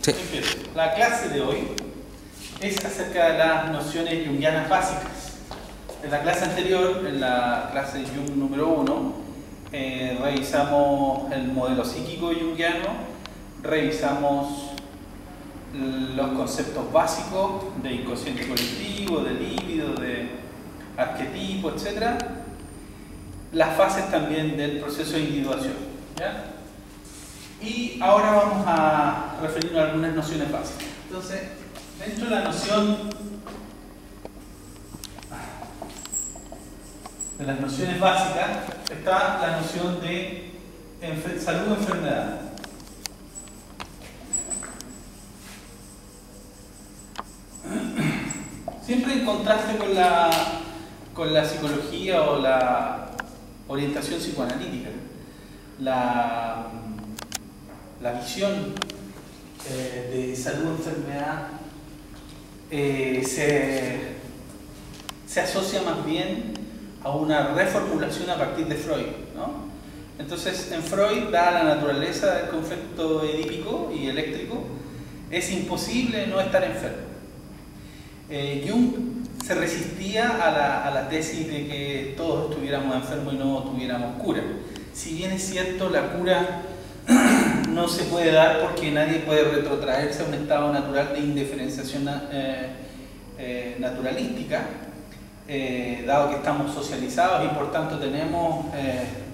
Sí. Empiezo. La clase de hoy es acerca de las nociones junguianas básicas. En la clase anterior, en la clase de Jung número 1, revisamos el modelo psíquico junguiano, revisamos los conceptos básicos de inconsciente colectivo, de líbido, de arquetipo, etc. Las fases también del proceso de individuación, ¿ya? Y ahora vamos a referirnos a algunas nociones básicas. Entonces, dentro de la noción de las nociones básicas está la noción de salud o enfermedad. Siempre en contraste con la psicología o la orientación psicoanalítica. La visión de salud o enfermedad se asocia más bien a una reformulación a partir de Freud, ¿no? Entonces, en Freud, dada la naturaleza del conflicto edípico y eléctrico, es imposible no estar enfermo. Jung se resistía a la tesis de que todos estuviéramos enfermos y no tuviéramos cura. Si bien es cierto, la cura no se puede dar porque nadie puede retrotraerse a un estado natural de indiferenciación naturalística, dado que estamos socializados y por tanto tenemos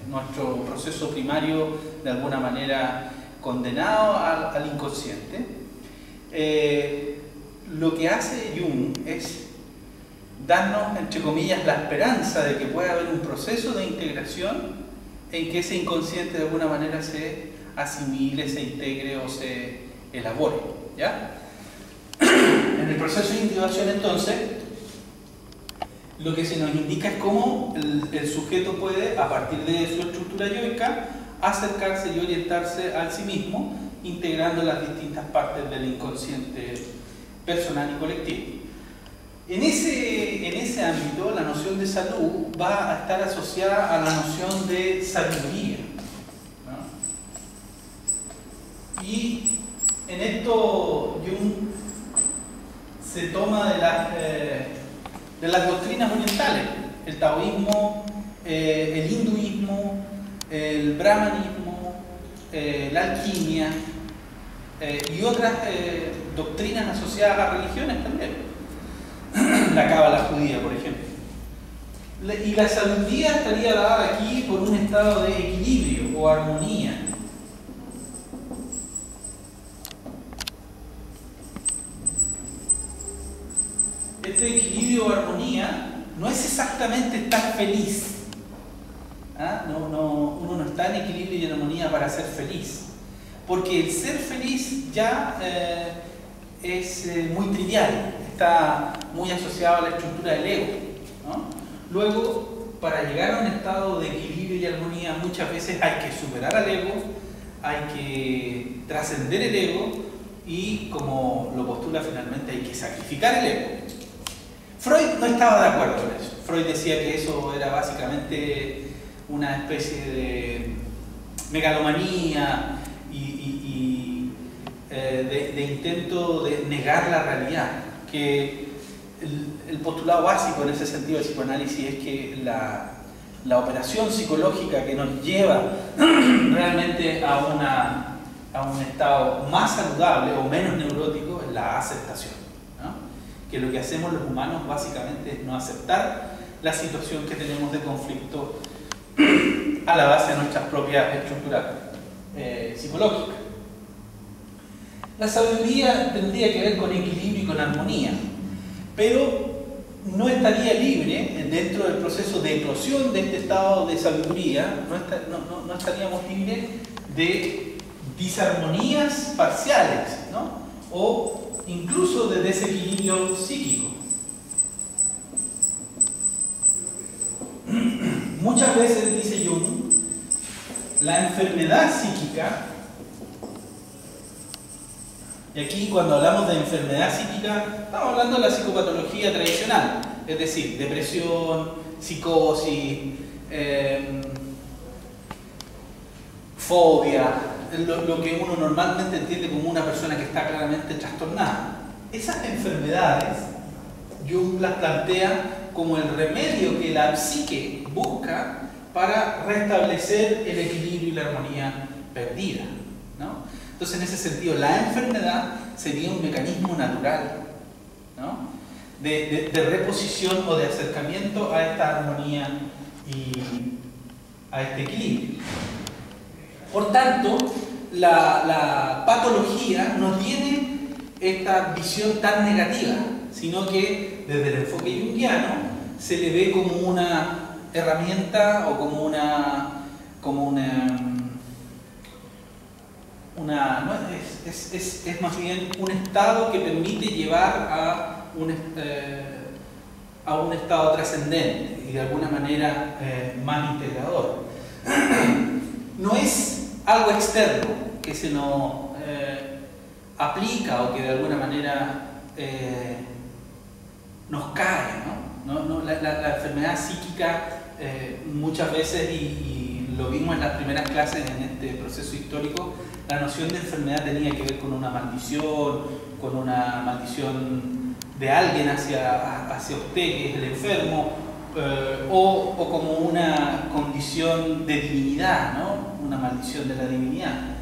nuestro proceso primario de alguna manera condenado al inconsciente. Lo que hace Jung es darnos, entre comillas, la esperanza de que pueda haber un proceso de integración en que ese inconsciente de alguna manera se asimile, se integre o se elabore, ¿ya? En el proceso de individuación, entonces, lo que se nos indica es cómo el sujeto puede, a partir de su estructura yoica, acercarse y orientarse al sí mismo, integrando las distintas partes del inconsciente personal y colectivo. En ese ámbito, la noción de salud va a estar asociada a la noción de sabiduría, ¿no? Y en esto Jung se toma de las doctrinas orientales, el taoísmo, el hinduismo, el brahmanismo, la alquimia y otras doctrinas asociadas a religiones también. La cábala judía, por ejemplo. Y la sabiduría estaría dada aquí por un estado de equilibrio o armonía. Este equilibrio o armonía no es exactamente estar feliz. ¿Ah? Uno no está en equilibrio y en armonía para ser feliz. Porque el ser feliz ya es muy trivial, está muy asociado a la estructura del ego, ¿no? Luego, para llegar a un estado de equilibrio y armonía, muchas veces hay que superar al ego, hay que trascender el ego y, como lo postula finalmente, hay que sacrificar el ego. Freud no estaba de acuerdo con eso. Freud decía que eso era básicamente una especie de megalomanía de intento de negar la realidad, que el postulado básico en ese sentido del psicoanálisis es que la operación psicológica que nos lleva realmente a un estado más saludable o menos neurótico es la aceptación, ¿no? Que lo que hacemos los humanos básicamente es no aceptar la situación que tenemos de conflicto a la base de nuestras propias estructuras psicológicas. La sabiduría tendría que ver con equilibrio y con armonía, pero no estaría libre dentro del proceso de eclosión de este estado de sabiduría, no estaríamos libres de disarmonías parciales, ¿no? O incluso de desequilibrio psíquico. Muchas veces, dice Jung, la enfermedad psíquica. Y aquí, cuando hablamos de enfermedad psíquica, estamos hablando de la psicopatología tradicional, es decir, depresión, psicosis, fobia, lo que uno normalmente entiende como una persona que está claramente trastornada. Esas enfermedades, Jung las plantea como el remedio que la psique busca para restablecer el equilibrio y la armonía perdida, ¿no? Entonces, en ese sentido, la enfermedad sería un mecanismo natural, ¿no? de reposición o de acercamiento a esta armonía y a este equilibrio. Por tanto, la patología no tiene esta visión tan negativa, sino que desde el enfoque junguiano se le ve como una herramienta o como es más bien un estado que permite llevar a un estado trascendente y de alguna manera más integrador. No es algo externo que se nos aplica o que de alguna manera nos cae, ¿no? La enfermedad psíquica muchas veces, y lo vimos en las primeras clases en este proceso histórico, la noción de enfermedad tenía que ver con una maldición de alguien hacia usted, que es el enfermo, o como una condición de divinidad, ¿no? Una maldición de la divinidad.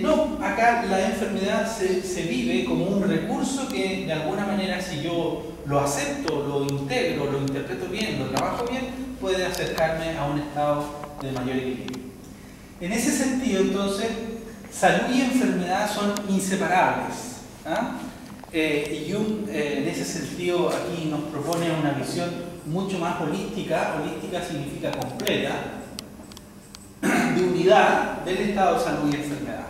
No, acá la enfermedad se vive como un recurso que de alguna manera, si yo lo acepto, lo integro, lo interpreto bien, lo trabajo bien, puede acercarme a un estado de mayor equilibrio. En ese sentido, entonces, salud y enfermedad son inseparables, ¿ah? Y Jung, en ese sentido, aquí nos propone una visión mucho más holística. Holística significa completa, de unidad del estado de salud y enfermedad.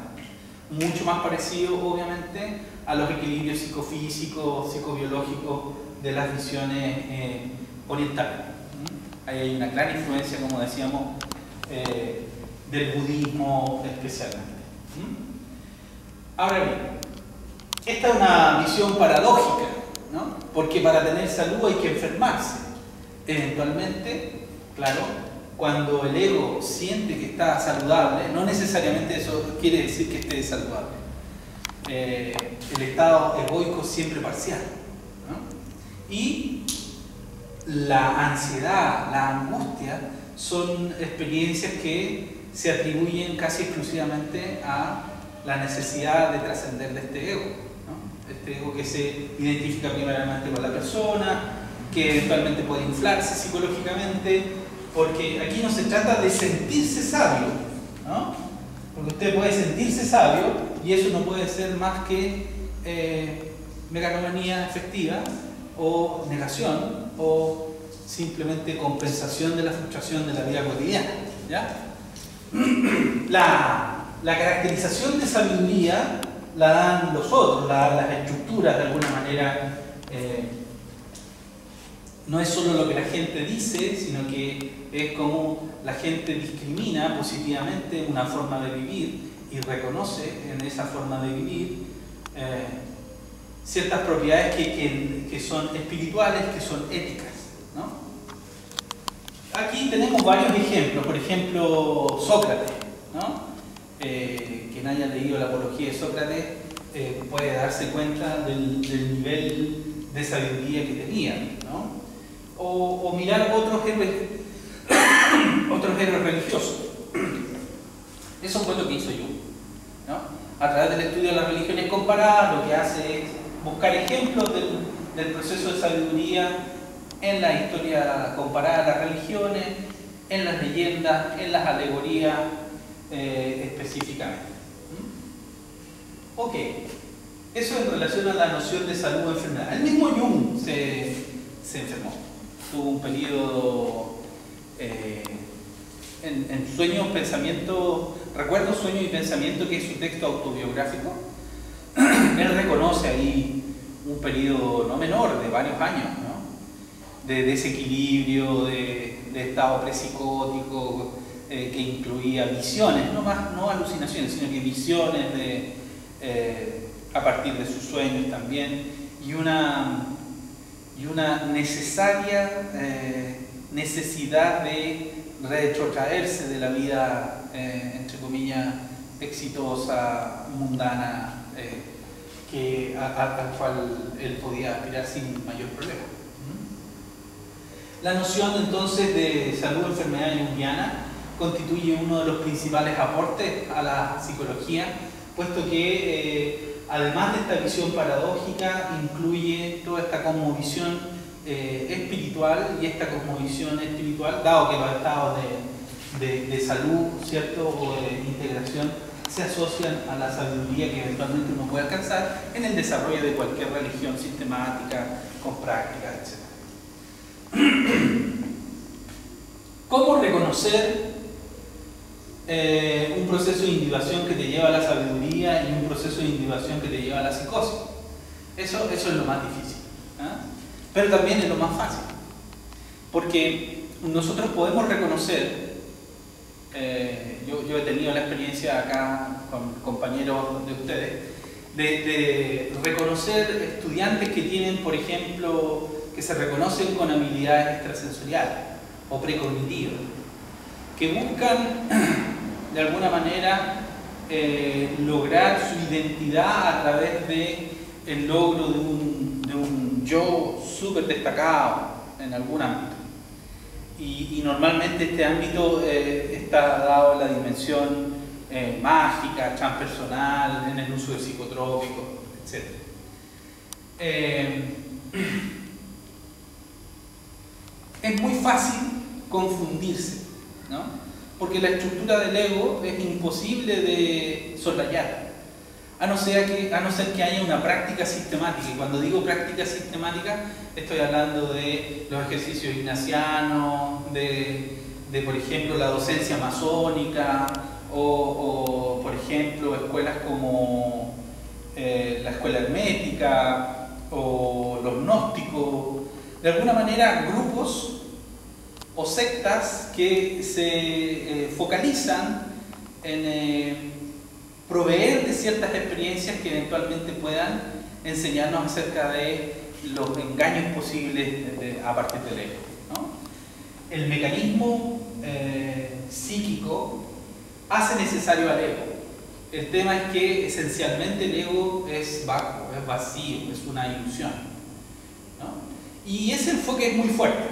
Mucho más parecido, obviamente, a los equilibrios psicofísicos, psicobiológicos de las visiones orientales. Ahí hay una clara influencia, como decíamos, del budismo especialmente. Ahora bien, esta es una visión paradójica, ¿no? Porque para tener salud hay que enfermarse. Eventualmente, claro, cuando el ego siente que está saludable, no necesariamente eso quiere decir que esté saludable. El estado egoico es siempre parcial, ¿no? Y la ansiedad, la angustia, son experiencias que se atribuyen casi exclusivamente a la necesidad de trascender de este ego, ¿no? Este ego que se identifica primeramente con la persona, que eventualmente puede inflarse psicológicamente, porque aquí no se trata de sentirse sabio, ¿no? Porque usted puede sentirse sabio y eso no puede ser más que megalomanía efectiva o negación o simplemente compensación de la frustración de la vida cotidiana, ¿ya? La caracterización de sabiduría la dan los otros, la dan las estructuras de alguna manera. No es solo lo que la gente dice, sino que es como la gente discrimina positivamente una forma de vivir y reconoce en esa forma de vivir ciertas propiedades que son espirituales, que son éticas, ¿no? Aquí tenemos varios ejemplos. Por ejemplo, Sócrates, ¿no? Quien haya leído la apología de Sócrates puede darse cuenta del nivel de sabiduría que tenía, ¿no? O mirar otros héroes religiosos. Eso fue lo que hizo Jung, ¿no? A través del estudio de las religiones comparadas, lo que hace es buscar ejemplos del proceso de sabiduría en la historia comparada de las religiones, en las leyendas, en las alegorías específicamente. Ok, eso en relación a la noción de salud o enfermedad. El mismo Jung se enfermó. Tuvo un periodo en Sueños, Pensamiento, Recuerdos, Sueños y Pensamiento, que es su texto autobiográfico. Él reconoce ahí un periodo no menor de varios años, ¿no? De desequilibrio, de estado presicótico, que incluía visiones, no alucinaciones, sino que visiones a partir de sus sueños también, y una necesaria necesidad de retrotraerse de la vida, entre comillas, exitosa, mundana, al cual él podía aspirar sin mayor problema. La noción entonces de salud, enfermedad junguiana constituye uno de los principales aportes a la psicología, puesto que además de esta visión paradójica incluye toda esta cosmovisión espiritual, y esta cosmovisión espiritual, dado que los estados de salud, ¿cierto?, o de integración se asocian a la sabiduría que eventualmente uno puede alcanzar en el desarrollo de cualquier religión sistemática, con prácticas, etc. ¿Cómo reconocer un proceso de individuación que te lleva a la sabiduría y un proceso de individuación que te lleva a la psicosis? Eso es lo más difícil, pero también es lo más fácil, porque nosotros podemos reconocer, yo he tenido la experiencia acá con compañeros de ustedes, de reconocer estudiantes que tienen, por ejemplo, que se reconocen con habilidades extrasensoriales o precognitivas, que buscan de alguna manera lograr su identidad a través del logro de un yo súper destacado en algún ámbito. Y normalmente este ámbito está dado en la dimensión mágica, transpersonal, en el uso de psicotrópicos, etc. Es muy fácil confundirse, ¿no? Porque la estructura del ego es imposible de soslayar, a no ser que haya una práctica sistemática. Y cuando digo práctica sistemática, estoy hablando de los ejercicios ignacianos, de por ejemplo, la docencia masónica, o por ejemplo, escuelas como la escuela hermética, o los gnósticos. De alguna manera, grupos o sectas que se focalizan en proveer de ciertas experiencias que eventualmente puedan enseñarnos acerca de los engaños posibles a partir del ego, ¿no? El mecanismo psíquico hace necesario al ego. El tema es que esencialmente el ego es vacuo, es vacío, es una ilusión, ¿no? Y ese enfoque es muy fuerte,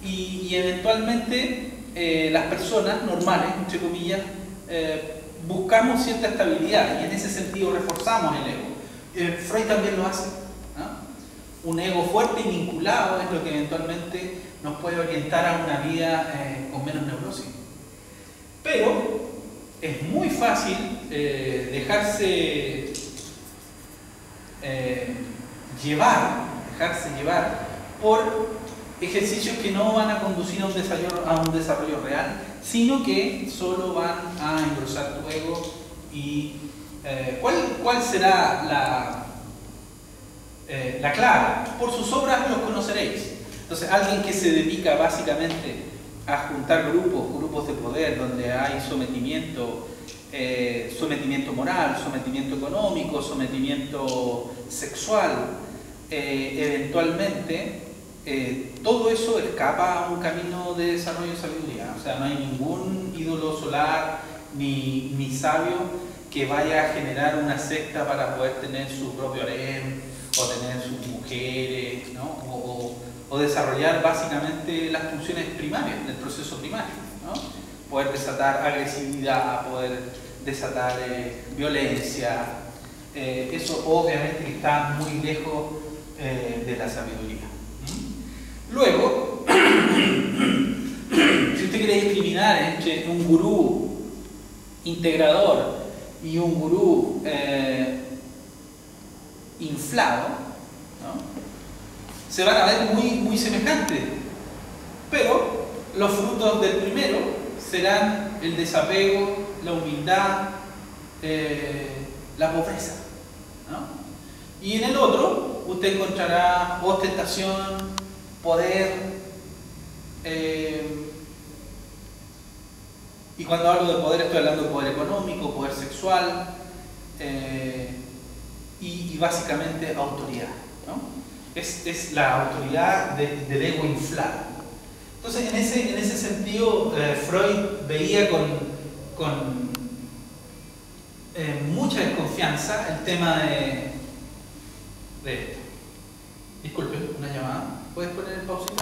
y eventualmente las personas normales, entre comillas, buscamos cierta estabilidad, y en ese sentido reforzamos el ego. Freud también lo hace, ¿no? Un ego fuerte y vinculado es lo que eventualmente nos puede orientar a una vida con menos neurosis. Pero es muy fácil dejarse llevar por ejercicios que no van a conducir a un desarrollo real, sino que solo van a engrosar tu ego. Y ¿cuál será la clave? Por sus obras los conoceréis. Entonces, alguien que se dedica básicamente a juntar grupos de poder donde hay sometimiento moral, sometimiento económico, sometimiento sexual, eventualmente todo eso escapa a un camino de desarrollo de sabiduría. O sea, no hay ningún ídolo solar ni sabio que vaya a generar una secta para poder tener su propio harem o tener sus mujeres, ¿no? o desarrollar básicamente las funciones primarias del proceso primario, ¿no? Poder desatar agresividad, poder desatar violencia. Eso obviamente está muy lejos de la sabiduría. Luego, si usted quiere discriminar entre un gurú integrador y un gurú inflado, ¿no? Se van a ver muy semejantes, pero los frutos del primero serán el desapego, la humildad, la pobreza, ¿no? Y en el otro usted encontrará ostentación, poder, y cuando hablo de poder estoy hablando de poder económico, poder sexual, y básicamente autoridad, ¿no? Es la autoridad del ego inflado. Entonces, en ese sentido, Freud veía con mucha desconfianza el tema de esto. Disculpe, una llamada. ¿Puedes poner en pausa?